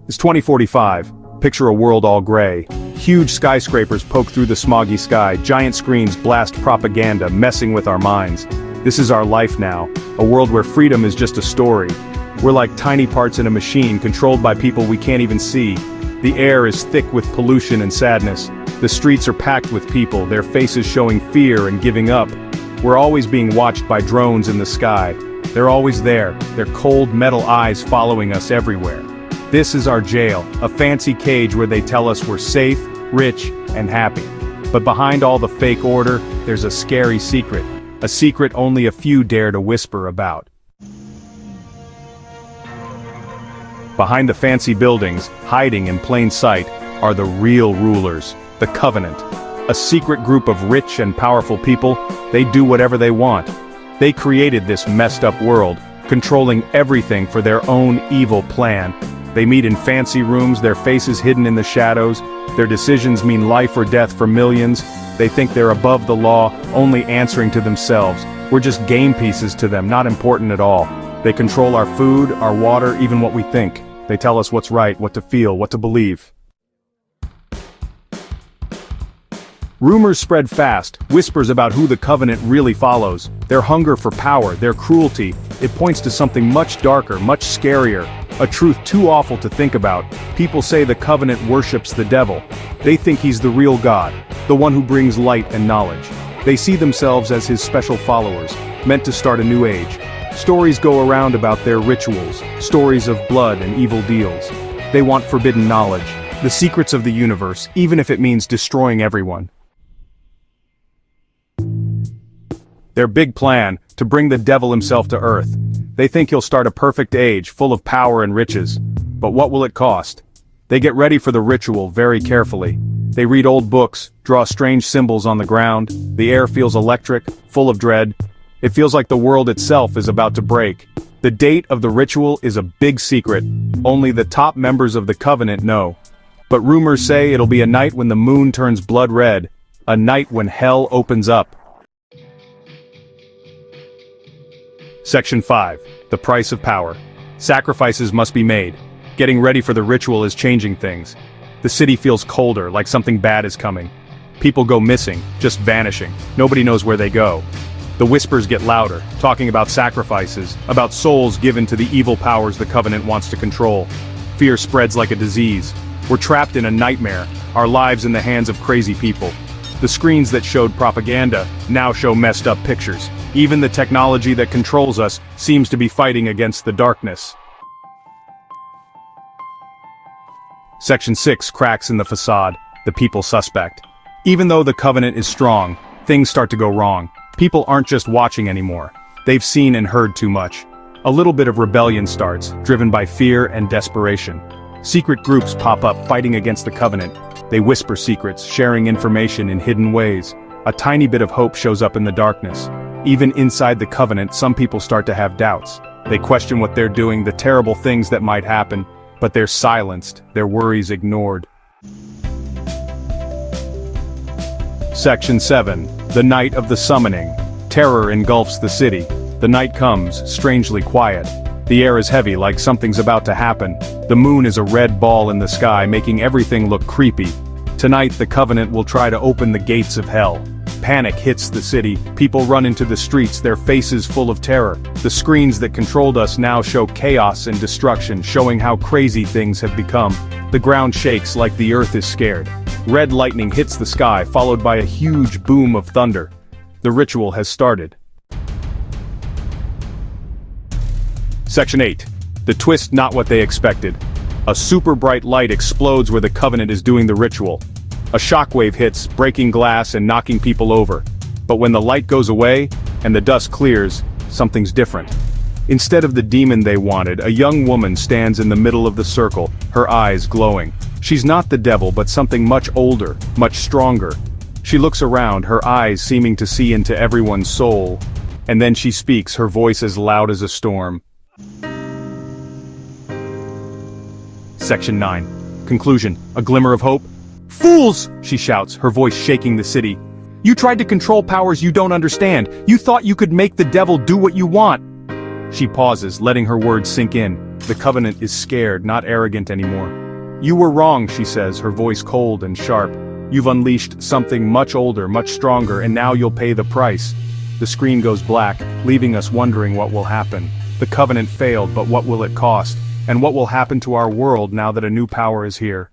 It's 2045. Picture a world all gray. Huge skyscrapers poke through the smoggy sky, giant screens blast propaganda, messing with our minds. This is our life now, a world where freedom is just a story. We're like tiny parts in a machine controlled by people we can't even see. The air is thick with pollution and sadness. The streets are packed with people, their faces showing fear and giving up. We're always being watched by drones in the sky. They're always there, their cold metal eyes following us everywhere. This is our jail, a fancy cage where they tell us we're safe, rich, and happy. But behind all the fake order, there's a scary secret. A secret only a few dare to whisper about. Behind the fancy buildings, hiding in plain sight, are the real rulers, the Covenant. A secret group of rich and powerful people. They do whatever they want. They created this messed up world, controlling everything for their own evil plan. They meet in fancy rooms, their faces hidden in the shadows. Their decisions mean life or death for millions. They think they're above the law, only answering to themselves. We're just game pieces to them, not important at all. They control our food, our water, even what we think. They tell us what's right, what to feel, what to believe. Rumors spread fast, whispers about who the Covenant really follows. Their hunger for power, their cruelty, it points to something much darker, much scarier. A truth too awful to think about. People say the Covenant worships the devil. They think he's the real God, the one who brings light and knowledge. They see themselves as his special followers, meant to start a new age. Stories go around about their rituals, stories of blood and evil deals. They want forbidden knowledge, the secrets of the universe, even if it means destroying everyone. Their big plan, to bring the devil himself to Earth. They think he'll start a perfect age, full of power and riches. But what will it cost? They get ready for the ritual very carefully. They read old books, draw strange symbols on the ground. The air feels electric, full of dread. It feels like the world itself is about to break. The date of the ritual is a big secret. Only the top members of the Covenant know. But rumors say it'll be a night when the moon turns blood red. A night when hell opens up. Section 5. The price of power. Sacrifices must be made. Getting ready for the ritual is changing things. The city feels colder, like something bad is coming. People go missing, just vanishing. Nobody knows where they go. The whispers get louder, talking about sacrifices, about souls given to the evil powers the Covenant wants to control. Fear spreads like a disease. We're trapped in a nightmare, our lives in the hands of crazy people. The screens that showed propaganda now show messed up pictures. Even the technology that controls us seems to be fighting against the darkness. Section 6. Cracks in the facade. The people suspect. Even though the Covenant is strong, things start to go wrong. People aren't just watching anymore. They've seen and heard too much. A little bit of rebellion starts, driven by fear and desperation. Secret groups pop up fighting against the Covenant. They whisper secrets, sharing information in hidden ways. A tiny bit of hope shows up in the darkness. Even inside the Covenant, some people start to have doubts. They question what they're doing, the terrible things that might happen, but they're silenced, their worries ignored. Section 7. The night of the summoning. Terror engulfs the city. The night comes, strangely quiet. The air is heavy, like something's about to happen. The moon is a red ball in the sky, making everything look creepy. Tonight the Covenant will try to open the gates of hell. Panic hits the city, people run into the streets, their faces full of terror. The screens that controlled us now show chaos and destruction, showing how crazy things have become. The ground shakes like the earth is scared. Red lightning hits the sky, followed by a huge boom of thunder. The ritual has started. Section 8. The twist not what they expected. A super bright light explodes where the Covenant is doing the ritual. A shockwave hits, breaking glass and knocking people over. But when the light goes away, and the dust clears, something's different. Instead of the demon they wanted, a young woman stands in the middle of the circle, her eyes glowing. She's not the devil, but something much older, much stronger. She looks around, her eyes seeming to see into everyone's soul. And then she speaks, her voice as loud as a storm. Section 9. Conclusion. A glimmer of hope. "Fools!" she shouts, her voice shaking the city. "You tried to control powers you don't understand. You thought you could make the devil do what you want. She pauses, letting her words sink in. The Covenant is scared, not arrogant anymore. "You were wrong," she says, her voice cold and sharp. "You've unleashed something much older, much stronger, and now you'll pay the price." The screen goes black, leaving us wondering what will happen. The Covenant failed, but what will it cost? And what will happen to our world now that a new power is here?